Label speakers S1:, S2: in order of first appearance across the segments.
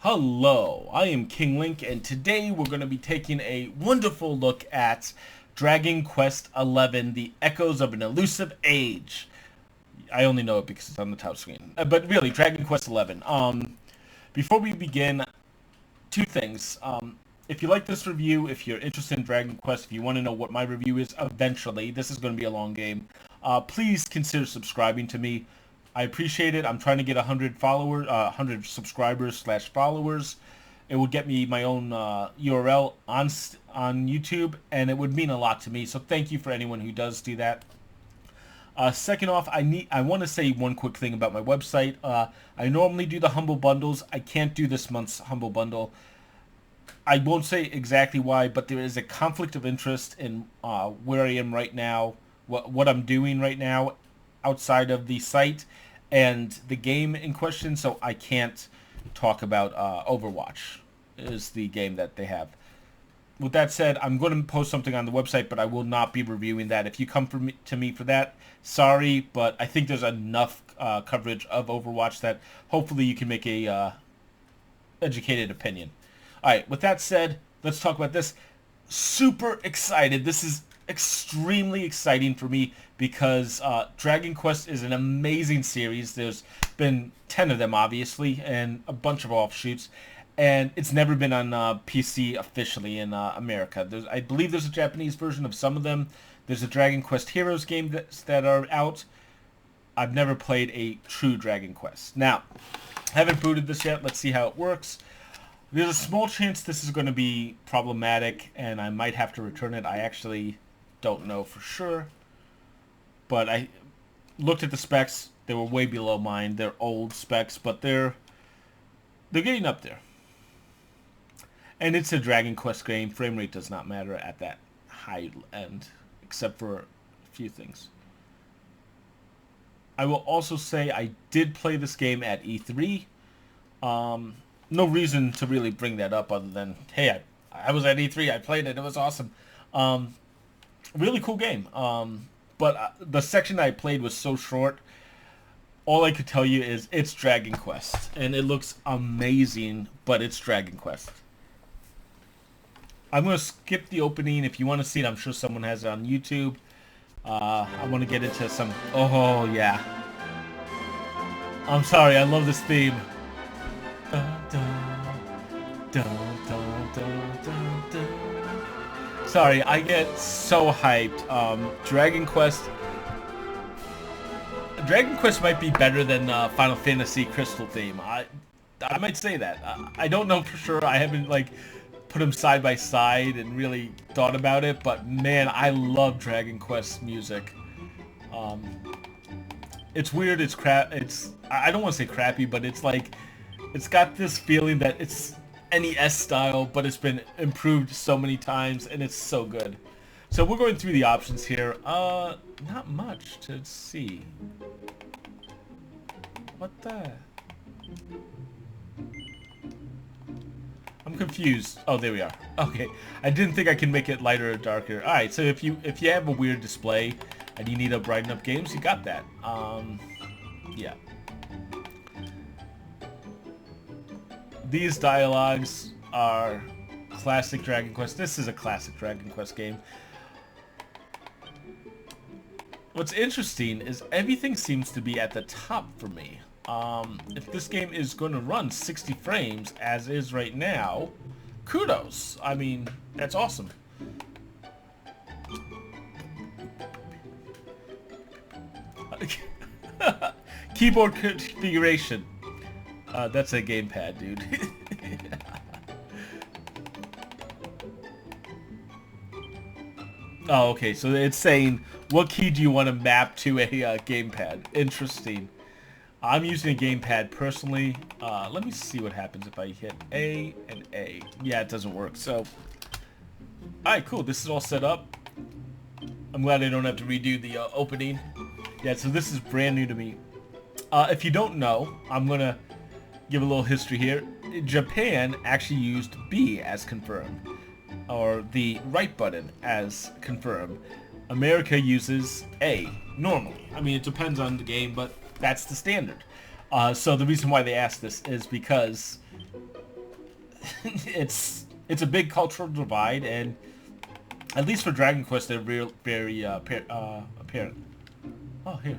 S1: Hello, I am King Link, and today we're going to be taking a wonderful look at Dragon Quest XI, The Echoes of an Elusive Age. I only know it because it's on the top screen. But really, Dragon Quest XI. Before we begin, two things. If you like this review, if you're interested in Dragon Quest, if you want to know what my review is eventually, this is going to be a long game, please consider subscribing to me. I appreciate it. I'm trying to get 100 followers, 100 subscribers slash followers. It would get me my own URL on YouTube, and it would mean a lot to me. So thank you for anyone who does do that. Second off, I want to say one quick thing about my website. I normally do the Humble Bundles. I can't do this month's Humble Bundle. I won't say exactly why, but there is a conflict of interest in where I am right now, what I'm doing right now outside of the site and the game in question, so I can't talk about Overwatch is the game that they have. With that said, I'm going to post something on the website, but I will not be reviewing that. If you come to me for that, sorry, but I think there's enough coverage of Overwatch that hopefully you can make a educated opinion. Alright, with that said, let's talk about this. Super excited. This is extremely exciting for me because Dragon Quest is an amazing series. There's been 10 of them, obviously, and a bunch of offshoots. And it's never been on PC officially in America. I believe there's a Japanese version of some of them. There's a Dragon Quest Heroes game that are out. I've never played a true Dragon Quest. Now, haven't booted this yet. Let's see how it works. There's a small chance this is going to be problematic, and I might have to return it. I actually don't know for sure. But I looked at the specs. They were way below mine. They're old specs, but they're getting up there. And it's a Dragon Quest game. Frame rate does not matter at that high end, except for a few things. I will also say I did play this game at E3. No reason to really bring that up other than, hey, I was at E3, I played it, it was awesome. Really cool game. But the section I played was so short, all I could tell you is it's Dragon Quest. And it looks amazing, but it's Dragon Quest. I'm going to skip the opening. If you want to see it, I'm sure someone has it on YouTube. I want to get into some... Oh, yeah. I'm sorry, I love this theme. Dun, dun, dun, dun, dun, dun, dun. Sorry, I get so hyped. Dragon Quest might be better than Final Fantasy Crystal theme. I might say that. I don't know for sure. I haven't put them side by side and really thought about it, but man, I love Dragon Quest music. It's weird. It's crap. I don't want to say crappy, but it's it's got this feeling that it's NES style, but it's been improved so many times, and it's so good. So we're going through the options here. Not much to see. What the? I'm confused. Oh, there we are. Okay, I didn't think I could make it lighter or darker. All right, so if you have a weird display and you need to brighten up games, you got that. Yeah. These dialogues are classic Dragon Quest. This is a classic Dragon Quest game. What's interesting is everything seems to be at the top for me. If this game is going to run 60 frames, as is right now, kudos. I mean, that's awesome. Keyboard configuration. That's a gamepad, dude. Oh, okay, so it's saying, what key do you want to map to a gamepad? Interesting. I'm using a gamepad personally. Let me see what happens if I hit A and A. Yeah, it doesn't work, so... Alright, cool, this is all set up. I'm glad I don't have to redo the opening. Yeah, so this is brand new to me. If you don't know, I'm gonna give a little history here. Japan actually used B as confirm, or the right button as confirm. America uses A normally. I mean, it depends on the game, but that's the standard. So the reason why they asked this is because it's a big cultural divide, and at least for Dragon Quest, they're very apparent. Oh, here.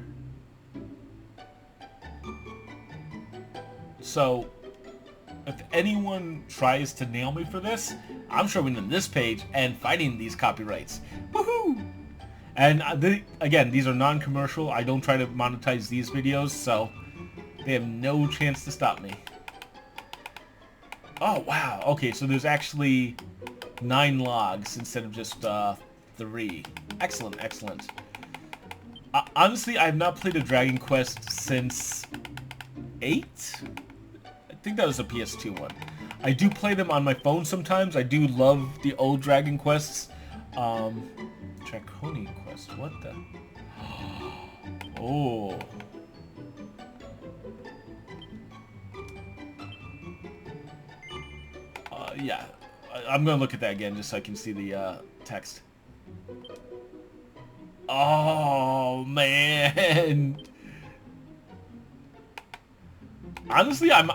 S1: So, if anyone tries to nail me for this, I'm showing them this page and fighting these copyrights. Woohoo! And again, these are non-commercial. I don't try to monetize these videos, so they have no chance to stop me. Oh, wow. Okay, so there's actually 9 logs instead of just 3. Excellent, excellent. Honestly, I have not played a Dragon Quest since 8? I think that was a PS2 one. I do play them on my phone sometimes. I do love the old Dragon Quests. Draconian Quest, what the? Oh. Yeah. I'm gonna look at that again just so I can see the text. Oh man. Honestly, I'm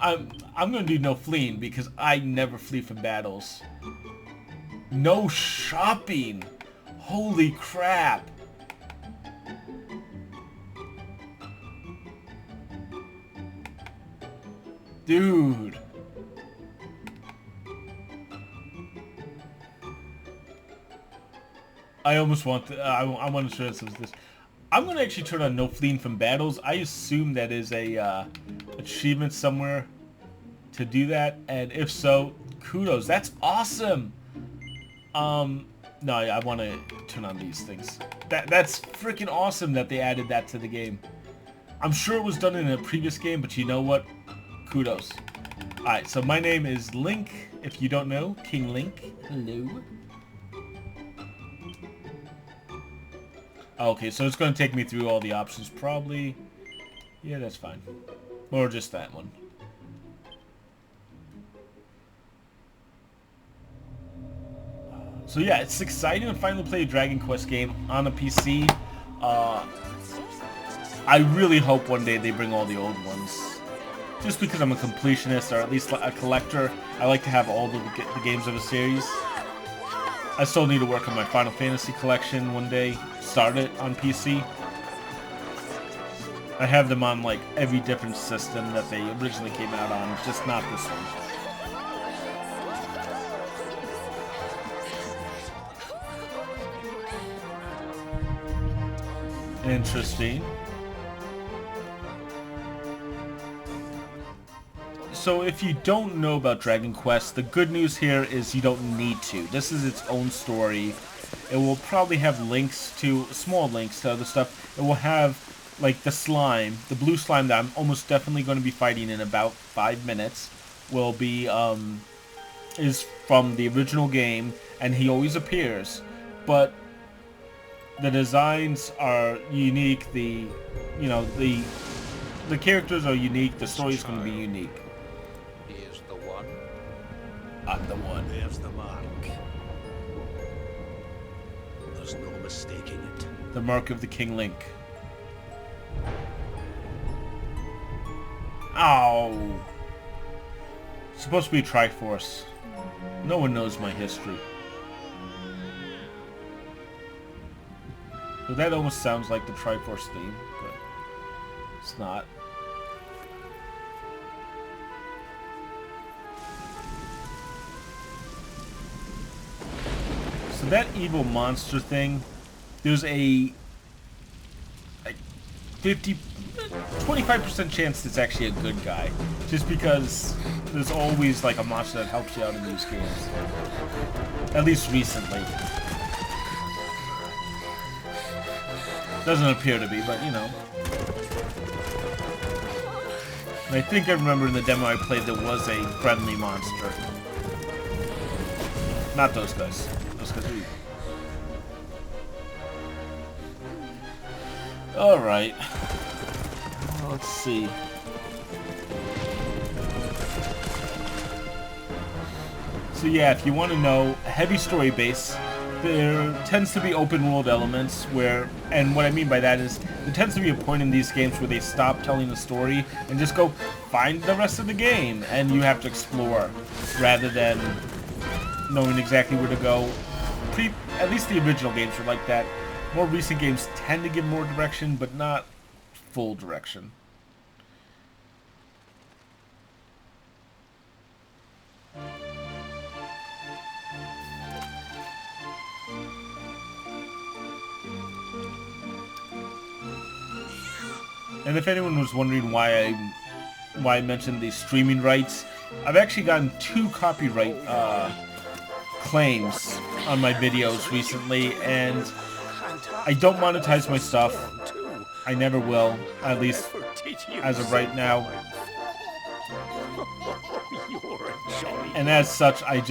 S1: gonna do no fleeing because I never flee from battles. No shopping. Holy crap. Dude. I almost want to, I want to show some of this. I'm going to actually turn on no fleeing from battles. I assume that is a achievement somewhere to do that, and if so, kudos. That's awesome. No, I want to turn on these things. That's freaking awesome that they added that to the game. I'm sure it was done in a previous game, but you know what? Kudos. Alright, so my name is Link, if you don't know. King Link. Hello. Okay, so it's going to take me through all the options, probably. Yeah, that's fine. Or just that one. So yeah, it's exciting to finally play a Dragon Quest game on a PC. I really hope one day they bring all the old ones. Just because I'm a completionist, or at least a collector, I like to have all the games of a series. I still need to work on my Final Fantasy collection one day. Start it on PC. I have them on like every different system that they originally came out on, just not this one. Interesting. So if you don't know about Dragon Quest, the good news here is you don't need to. This is its own story. It will probably have links to, small links to other stuff. It will have, like, the slime, the blue slime that I'm almost definitely going to be fighting in about 5 minutes, will be, is from the original game, and he always appears. But the designs are unique, the characters are unique, the story's going to be unique.
S2: Here's the one.
S1: I'm the one.
S2: There's the mark. There's no mistaking it.
S1: The mark of the King Link. Ow! It's supposed to be Triforce. No one knows my history. So that almost sounds like the Triforce theme, but it's not. So that evil monster thing, there's a 25% chance it's actually a good guy. Just because there's always like a monster that helps you out in these games. At least recently. Doesn't appear to be, but you know. And I think I remember in the demo I played there was a friendly monster. Not those guys. Those guys are evil. Alright. Let's see. So yeah, if you want to know, a heavy story base. There tends to be open world elements where, and what I mean by that is, there tends to be a point in these games where they stop telling the story and just go find the rest of the game, and you have to explore. rather than knowing exactly where to go. At least the original games were like that. More recent games tend to give more direction, but not full direction. And if anyone was wondering why I mentioned the streaming rights, I've actually gotten 2 copyright claims on my videos recently, and I don't monetize my stuff. I never will, at least as of right now. And as such, I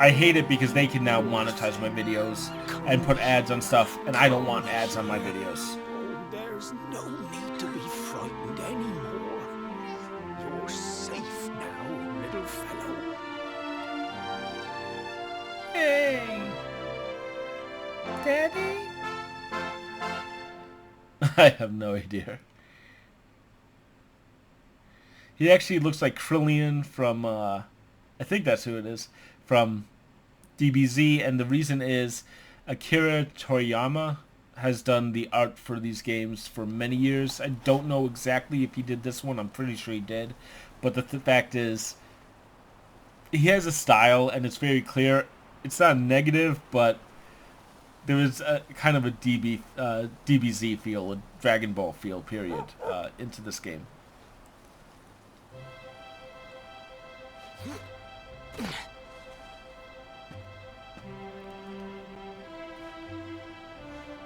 S1: hate it because they can now monetize my videos and put ads on stuff, and I don't want ads on my videos.
S2: There's no need to be frightened anymore. You're safe now, little fellow.
S1: Hey! Daddy? I have no idea. He actually looks like Krillian from, I think that's who it is, from DBZ, and the reason is Akira Toriyama has done the art for these games for many years. I don't know exactly if he did this one. I'm pretty sure he did. But the fact is, he has a style, and it's very clear. It's not negative, but there is a kind of a DBZ feel, a Dragon Ball feel, period, into this game.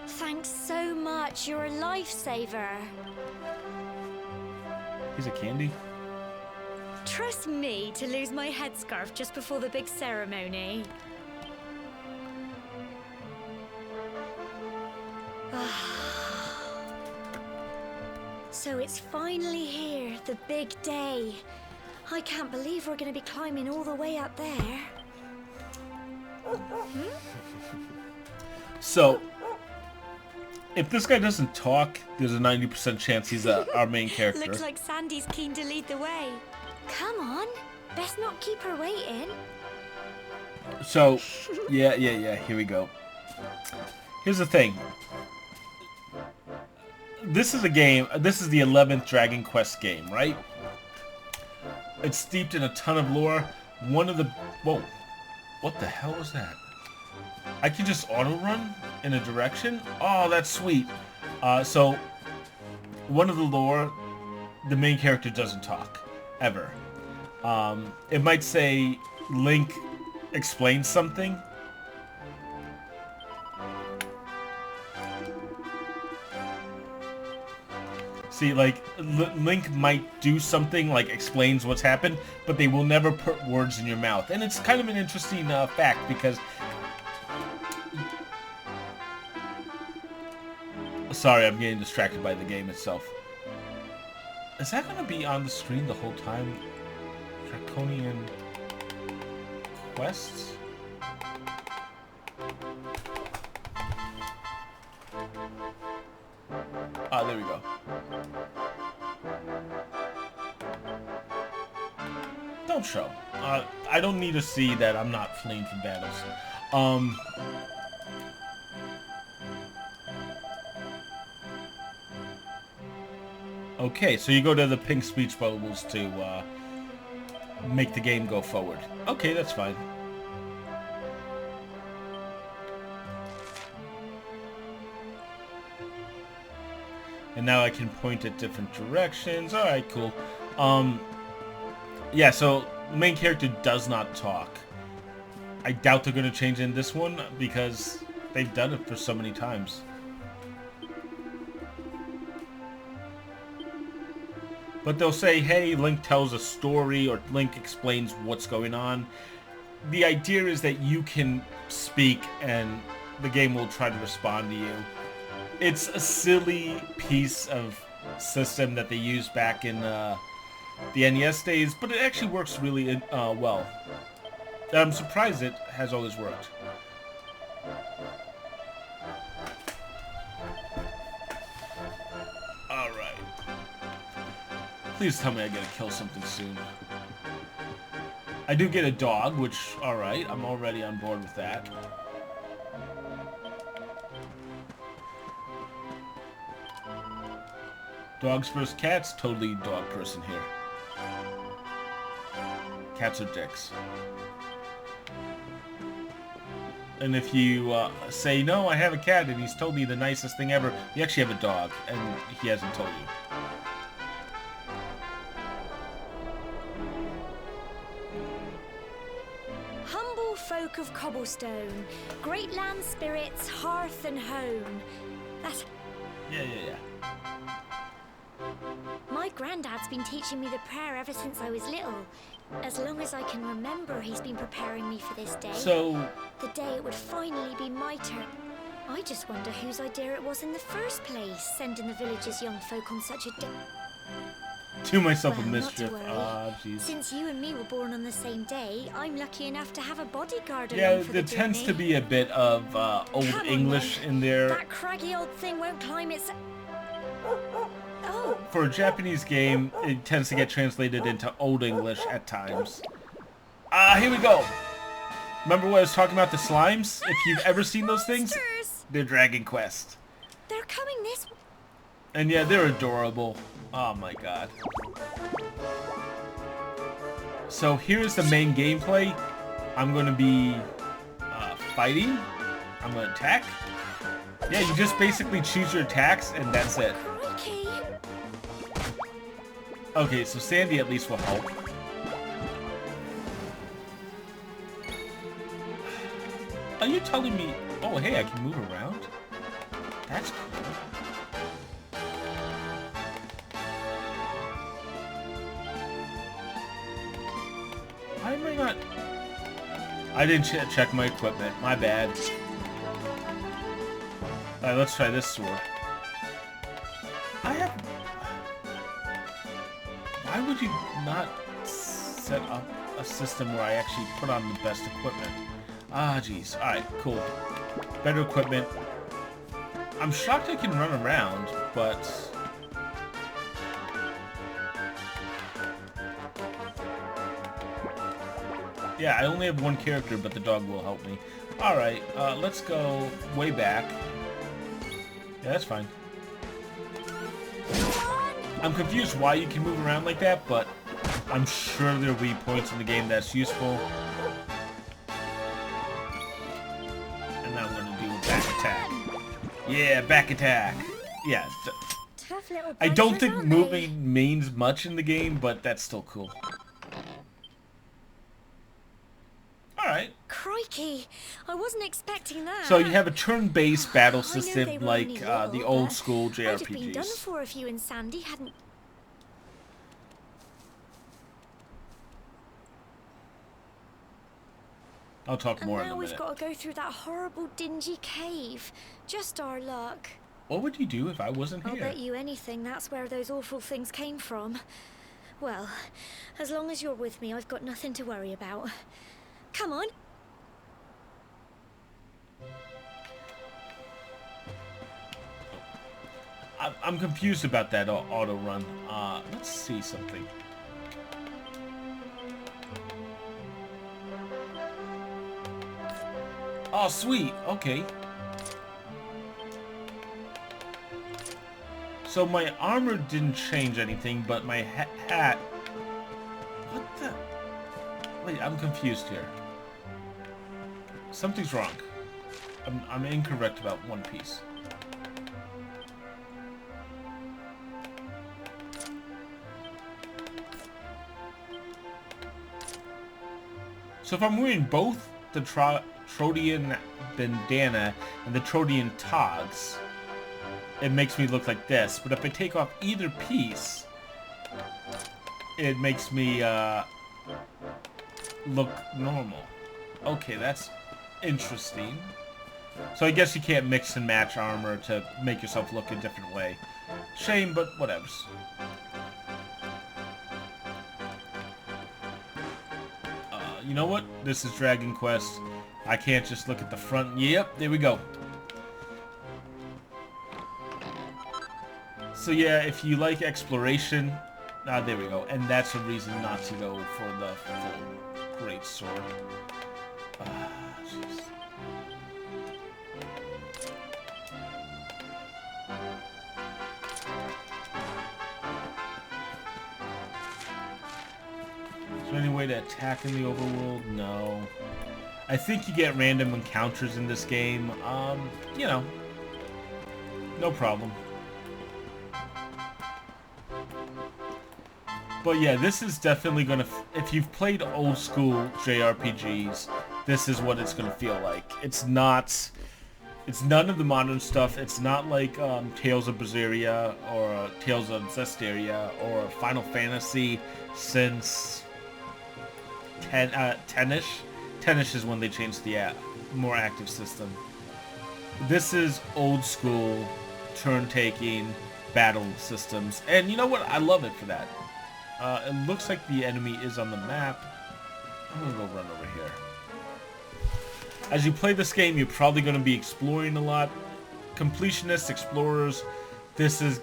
S3: Thanks so much. You're a lifesaver.
S1: He's a candy?
S3: Trust me to lose my headscarf just before the big ceremony. So it's finally here, the big day. I can't believe we're going to be climbing all the way up there.
S1: So, if this guy doesn't talk, there's a 90% chance he's our main character.
S3: Looks like Sandy's keen to lead the way. Come on, best not keep her waiting.
S1: So, yeah, here we go. Here's the thing. This is a game, this is the 11th Dragon Quest game, right? It's steeped in a ton of lore. One of the... Whoa. What the hell was that? I can just auto-run in a direction? Oh, that's sweet. So, one of the lore, the main character doesn't talk. Ever. It might say, Link explains something. See, like, Link might do something, like, explains what's happened, but they will never put words in your mouth. And it's kind of an interesting fact, because... Sorry, I'm getting distracted by the game itself. Is that going to be on the screen the whole time? Draconian quests? Ah, there we go. Don't show. I don't need to see that I'm not fleeing from battles. Okay, so you go to the pink speech bubbles to make the game go forward. Okay, that's fine. And now I can point at different directions. Alright, cool. Yeah, so the main character does not talk. I doubt they're going to change in this one because they've done it for so many times. But they'll say, hey, Link tells a story or Link explains what's going on. The idea is that you can speak and the game will try to respond to you. It's a silly piece of system that they used back in the NES days, but it actually works really well. I'm surprised it has always worked. Alright. Please tell me I gotta kill something soon. I do get a dog, which, alright, I'm already on board with that. Dogs versus cats, totally dog person here. Cats are dicks. And if you say, no, I have a cat, and he's told me the nicest thing ever, you actually have a dog, and he hasn't told you.
S3: Humble folk of Cobblestone, great land spirits, hearth and home. That's...
S1: Yeah.
S3: My granddad's been teaching me the prayer ever since I was little. As long as I can remember, he's been preparing me for this day.
S1: So...
S3: The day it would finally be my turn. I just wonder whose idea it was in the first place, sending the village's young folk on such a day.
S1: Do myself
S3: Well,
S1: a
S3: not to
S1: mischief.
S3: worry.
S1: Ah, jeez.
S3: Since you and me were born on the same day, I'm lucky enough to have a bodyguard
S1: Yeah,
S3: along for
S1: there
S3: the
S1: tends to
S3: journey.
S1: be a bit of Old
S3: Come on,
S1: English
S3: then.
S1: in there.
S3: That craggy old thing won't climb its... Oh,
S1: For a Japanese game, it tends to get translated into Old English at times. Here we go! Remember what I was talking about, the slimes? If you've ever seen those things,
S3: monsters!
S1: they're Dragon Quest.
S3: They're coming this...
S1: And yeah, they're adorable. Oh my god. So here's the main gameplay. I'm going to be fighting. I'm going to attack. Yeah, you just basically choose your attacks and that's it.
S3: Crikey!
S1: Okay, so Sandy at least will help. Are you telling me... Oh, hey, I can move around? That's cool. Why am I not... I didn't check my equipment. My bad. Alright, let's try this sword. I have... Why would you not set up a system where I actually put on the best equipment? Ah, jeez. Alright, cool. Better equipment. I'm shocked I can run around, but... Yeah, I only have one character, but the dog will help me. Alright, let's go way back. Yeah, that's fine. I'm confused why you can move around like that, but I'm sure there'll be points in the game that's useful. And now I'm gonna do a back attack. Yeah, back attack. Yeah.
S3: Tough little
S1: I don't
S3: buggers,
S1: think
S3: aren't they?
S1: moving means much in the game, but that's still cool. Alright.
S3: Crikey! I wasn't expecting that.
S1: So you have a turn-based battle
S3: I know
S1: system
S3: they were
S1: like
S3: only
S1: the
S3: little,
S1: old
S3: but
S1: school
S3: I'd have been done
S1: JRPGs.
S3: for if you and Sandy hadn't...
S1: I'll talk
S3: And
S1: more in
S3: now
S1: a
S3: we've
S1: minute.
S3: got to go through that horrible dingy cave. Just our luck.
S1: What would you do if I wasn't
S3: I'll
S1: here?
S3: bet you anything that's where those awful things came from. Well, as long as you're with me, I've got nothing to worry about. Come on.
S1: I'm confused about that auto run. Let's see something. Oh, sweet. Okay. So my armor didn't change anything, but my hat... What the... Wait, I'm confused here. Something's wrong. I'm incorrect about one piece. So if I'm wearing both the Trodian bandana and the Trodian togs, it makes me look like this. But if I take off either piece, it makes me look normal. Okay, that's interesting. So I guess you can't mix and match armor to make yourself look a different way. Shame, but whatevs. You know what? This is Dragon Quest. I can't just look at the front. Yep, there we go. So yeah, if you like exploration, there we go. And that's a reason not to go for the full Great sword. Ah, jeez. Is there any way to attack in the overworld? No. I think you get random encounters in this game. You know, no problem. But yeah, this is definitely gonna, if you've played old school JRPGs, this is what it's gonna feel like. It's none of the modern stuff. It's not like Tales of Berseria or Tales of Zestiria or Final Fantasy since 10-ish. 10-ish is when they changed the more active system. This is old school turn-taking battle systems, and you know what? I love it for that. It looks like the enemy is on the map. I'm gonna go run over here. As you play this game, you're probably gonna be exploring a lot. Completionists, explorers, this is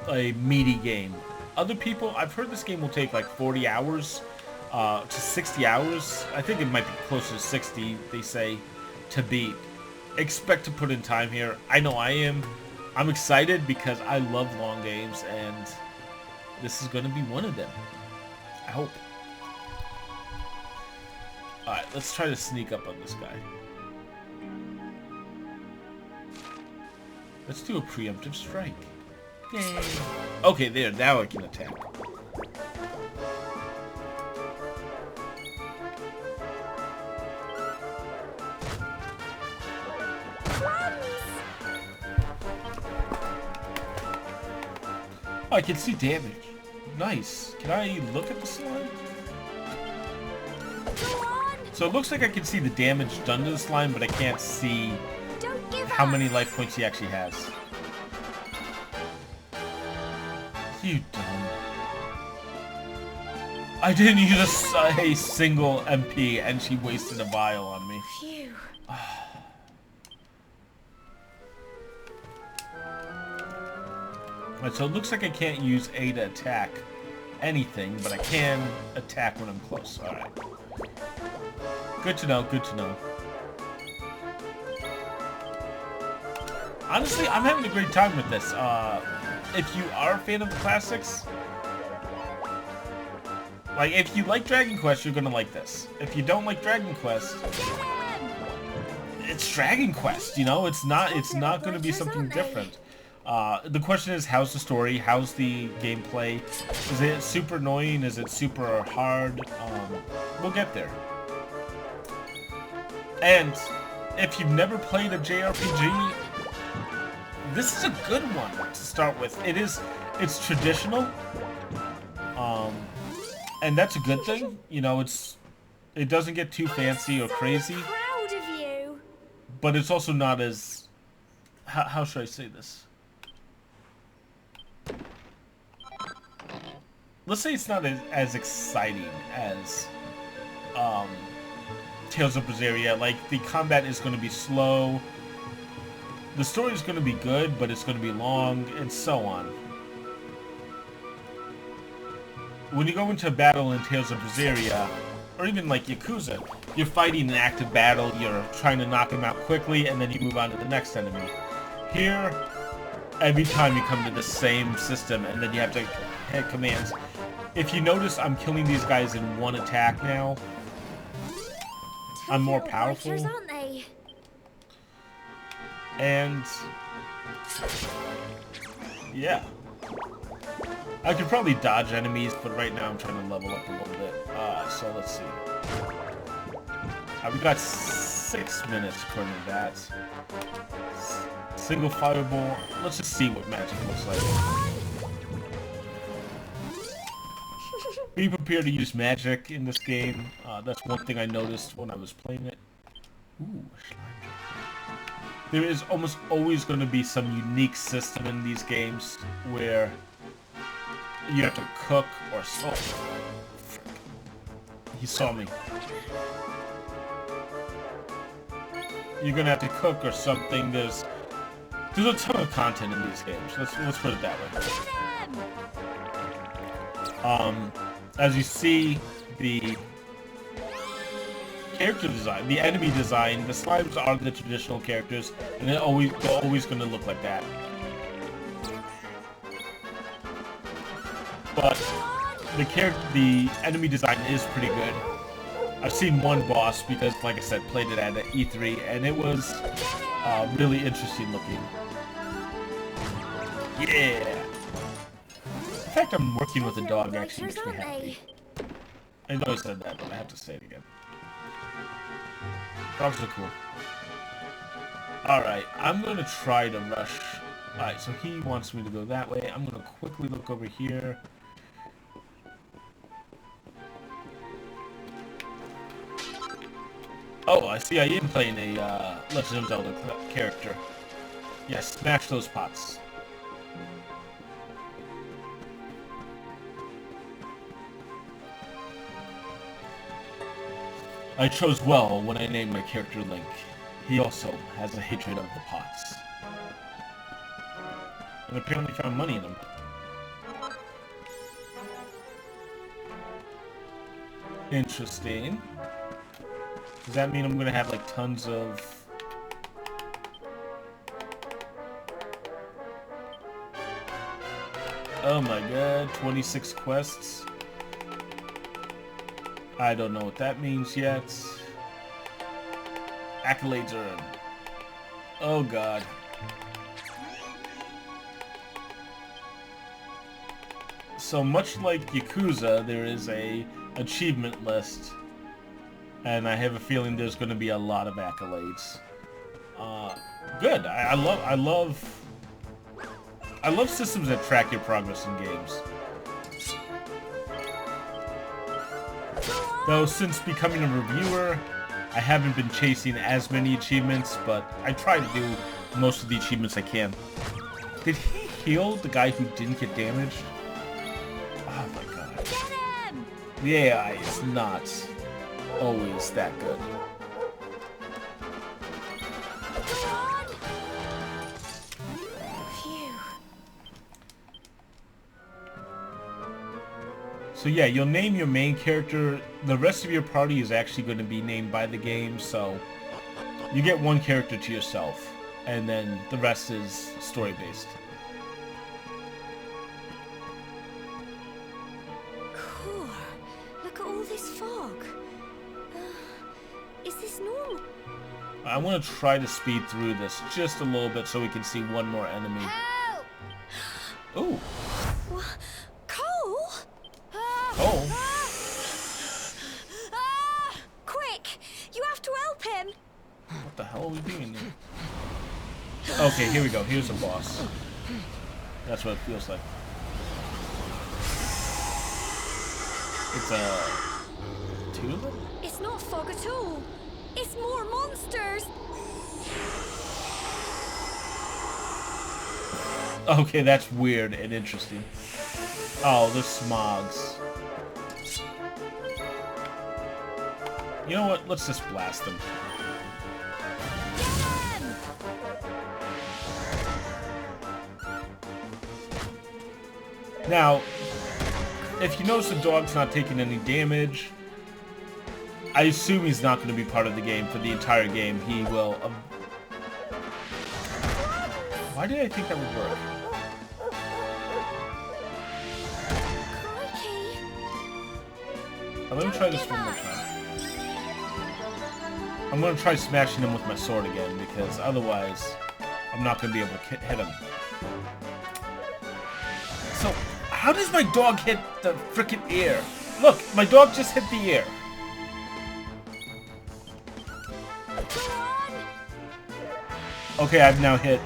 S1: a meaty game. Other people, I've heard this game will take like 40 hours to 60 hours. I think it might be closer to 60, they say, to beat. Expect to put in time here. I know I am. I'm excited because I love long games, and this is going to be one of them. I hope. Alright, let's try to sneak up on this guy. Let's do a preemptive strike. Yay. Okay, there. Now I can attack. Oh, I can see damage. Nice. Can I look at the slime? So it looks like I can see the damage done to the slime, but I can't see how many life points he actually has. You dumb. I didn't use a single MP, and she wasted a vial on me.
S3: Phew.
S1: Right, so it looks like I can't use A to attack anything, but I can attack when I'm close. Alright. Good to know, good to know. Honestly, I'm having a great time with this. If you are a fan of the classics, like, if you like Dragon Quest, you're gonna like this. If you don't like Dragon Quest, it's Dragon Quest, you know? It's not gonna be something different. The question is, how's the story? How's the gameplay? Is it super annoying? Is it super hard? We'll get there. And if you've never played a JRPG, this is a good one to start with. It's traditional. And that's a good thing. You know, it doesn't get too fancy or crazy.
S3: Proud of you.
S1: But it's also not as, how should I say this? Let's say it's not as exciting as Tales of Berseria. Like, the combat is going to be slow. The story is going to be good, but it's going to be long, and so on. When you go into a battle in Tales of Berseria, or even like Yakuza, you're fighting an active battle, you're trying to knock him out quickly, and then you move on to the next enemy. Here, every time you come to the same system, and then you have to hit commands. If you notice, I'm killing these guys in one attack now. I'm more powerful.
S3: Aren't they?
S1: And yeah, I could probably dodge enemies, but right now I'm trying to level up a little bit. So let's see. We got 6 minutes according to that. Single fireball. Let's just see what magic looks like. Be prepared to use magic in this game. That's one thing I noticed when I was playing it. Ooh, there is almost always going to be some unique system in these games where you have to cook or salt. He saw me. You're gonna have to cook or something. There's a ton of content in these games. Let's put it that way. As you see, the character design, the enemy design, the slimes are the traditional characters, and they're always going to look like that. But the enemy design is pretty good. I've seen one boss because, like I said, played it at E3, and it was really interesting looking. Yeah. The fact I'm working with a dog actually makes me happy. I know I said that, but I have to say it again. Dogs are cool. Alright, I'm going to try to rush. Alright, so he wants me to go that way. I'm going to quickly look over here. Oh, I see I am playing a Legend of Zelda character. Yes, smash those pots. I chose well when I named my character Link. He also has a hatred of the pots. And apparently found money in them. Interesting. Does that mean I'm gonna have like tons of... Oh my god, 26 quests. I don't know what that means yet. Accolades earned. Oh god. So much like Yakuza, there is a achievement list. And I have a feeling there's going to be a lot of accolades. Good. I love systems that track your progress in games. Though since becoming a reviewer, I haven't been chasing as many achievements, but I try to do most of the achievements I can. Did he heal the guy who didn't get damaged? Oh my god.
S3: Get him!
S1: The AI is not always that good.
S3: Phew.
S1: So yeah, you'll name your main character. The rest of your party is actually going to be named by the game, so you get one character to yourself, and then the rest is story-based.
S3: Cool. Look at all this fog. Is this normal?
S1: I want to try to speed through this just a little bit so we can see one more enemy.
S3: Help!
S1: Ooh.
S3: What? Cole?
S1: Cole?
S3: Quick! You have to help him!
S1: What the hell are we doing here? Okay, here we go. Here's a boss. That's what it feels like. It's two of them?
S3: It's not fog at all. It's more monsters.
S1: Okay, that's weird and interesting. Oh, the smogs. You know what? Let's just blast them.
S3: Get him!
S1: Now, if you notice the dog's not taking any damage, I assume he's not going to be part of the game for the entire game. He will... Why did I think that would work?
S3: Crikey.
S1: Let me try this one more time. I'm going to try smashing him with my sword again, because otherwise I'm not going to be able to hit him. So, how does my dog hit the frickin' air? Look, my dog just hit the air. Okay, I've now hit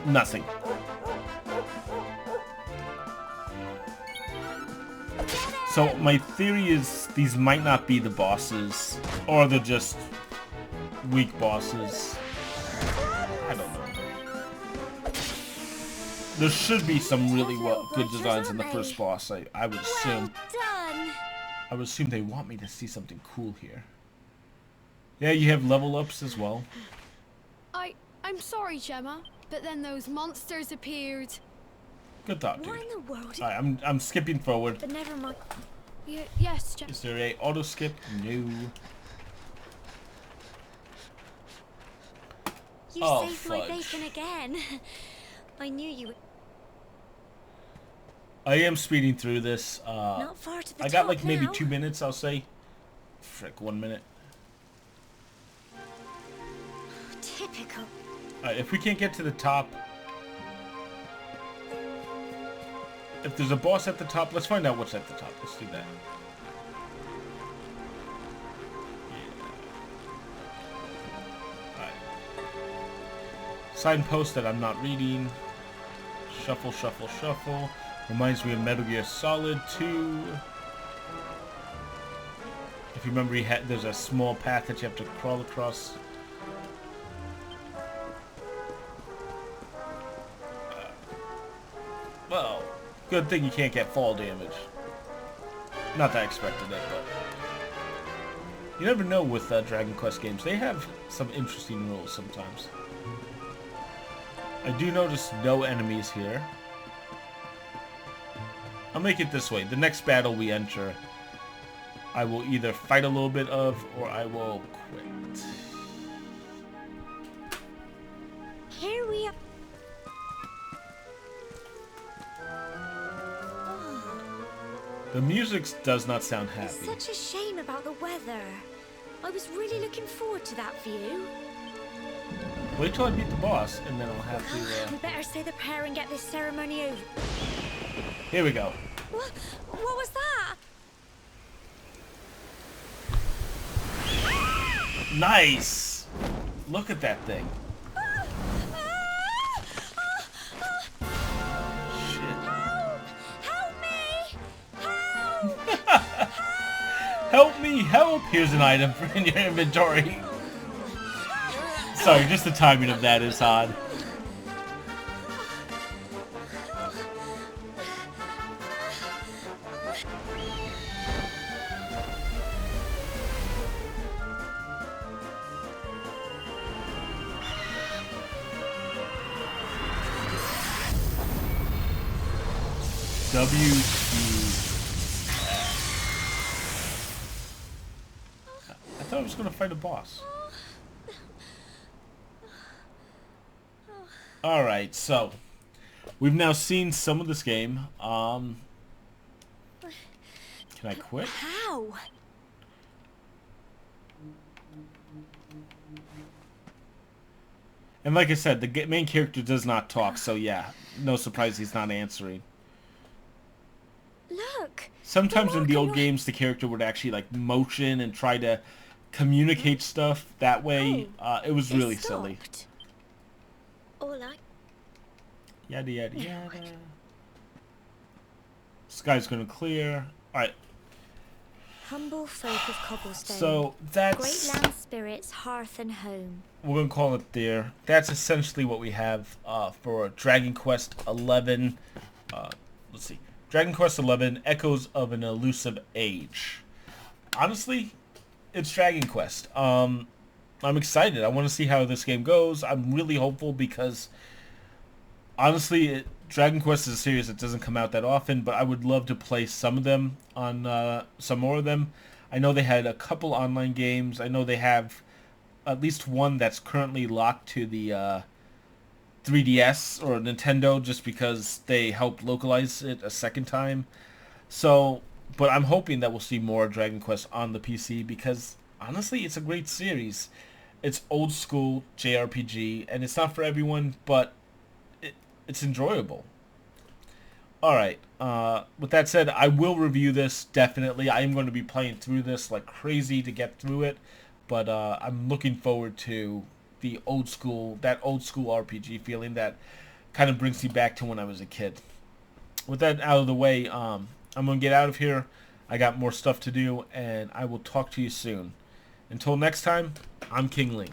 S1: nothing. So my theory is these might not be the bosses, or they're just weak bosses. I don't know. There should be some really good designs in the first boss. I would assume.
S3: Well done.
S1: I would assume they want me to see something cool here. Yeah, you have level ups as well.
S4: I'm sorry, Gemma, but then those monsters appeared.
S1: Good thought, dude.
S3: What in the world?
S1: Alright, I'm skipping forward.
S3: But never mind.
S4: Yes, Gemma.
S1: Is there a auto skip? No.
S3: You
S1: Oh,
S3: saved my
S1: fudge.
S3: bacon again. I knew you were
S1: I am speeding through this.
S3: not far to the
S1: I got
S3: top
S1: like maybe
S3: now.
S1: 2 minutes, I'll say. Frick, 1 minute.
S3: Typical.
S1: Alright, if we can't get to the top... If there's a boss at the top, let's find out what's at the top. Let's do that. Yeah. Alright. Signpost that I'm not reading. Shuffle, shuffle, shuffle. Reminds me of Metal Gear Solid 2. If you remember, there's a small path that you have to crawl across. Well, good thing you can't get fall damage. Not that I expected it, but... You never know with Dragon Quest games. They have some interesting rules sometimes. I do notice no enemies here. I'll make it this way. The next battle we enter, I will either fight a little bit of, or I will quit.
S3: Here we are.
S1: The music does not sound
S3: It's
S1: happy.
S3: such a shame about the weather. I was really looking forward to that view.
S1: Wait till I beat the boss, and then I'll have
S3: We
S1: to...
S3: better say the prayer and get this ceremony over.
S1: Here we go.
S3: What was that?
S1: Nice! Look at that thing. Shit.
S3: Help me! Help!
S1: Help me, help! Here's an item in your inventory. Sorry, just the timing of that is odd. WT. I thought I was gonna fight a boss. Alright, so we've now seen some of this game. Can I quit?
S3: How?
S1: And like I said, the main character does not talk, so yeah, no surprise he's not answering.
S3: Look.
S1: Sometimes in the old
S3: walking
S1: games, the character would actually like motion and try to communicate stuff that way. It was really silly.
S3: Stopped. All I...
S1: Yada yada yada. Sky's gonna clear. Alright,
S3: Humble folk of Cobblestone.
S1: so
S3: Great
S1: that's...
S3: land spirits, hearth and home.
S1: We're gonna call it there. That's essentially what we have for Dragon Quest XI. Let's see, Dragon Quest XI: Echoes of an Elusive Age. Honestly, it's Dragon Quest. I'm excited. I want to see how this game goes. I'm really hopeful because honestly, Dragon Quest is a series that doesn't come out that often, but I would love to play some of them on some more of them. I know they had a couple online games. I know they have at least one that's currently locked to the 3DS or Nintendo just because they helped localize it a second time. So, but I'm hoping that we'll see more Dragon Quest on the PC because honestly, it's a great series. It's old school JRPG and it's not for everyone, but it's enjoyable. Alright, with that said, I will review this, definitely. I am going to be playing through this like crazy to get through it, but I'm looking forward to that old school RPG feeling that kind of brings me back to when I was a kid. With that out of the way, I'm going to get out of here. I got more stuff to do, and I will talk to you soon. Until next time, I'm King Link.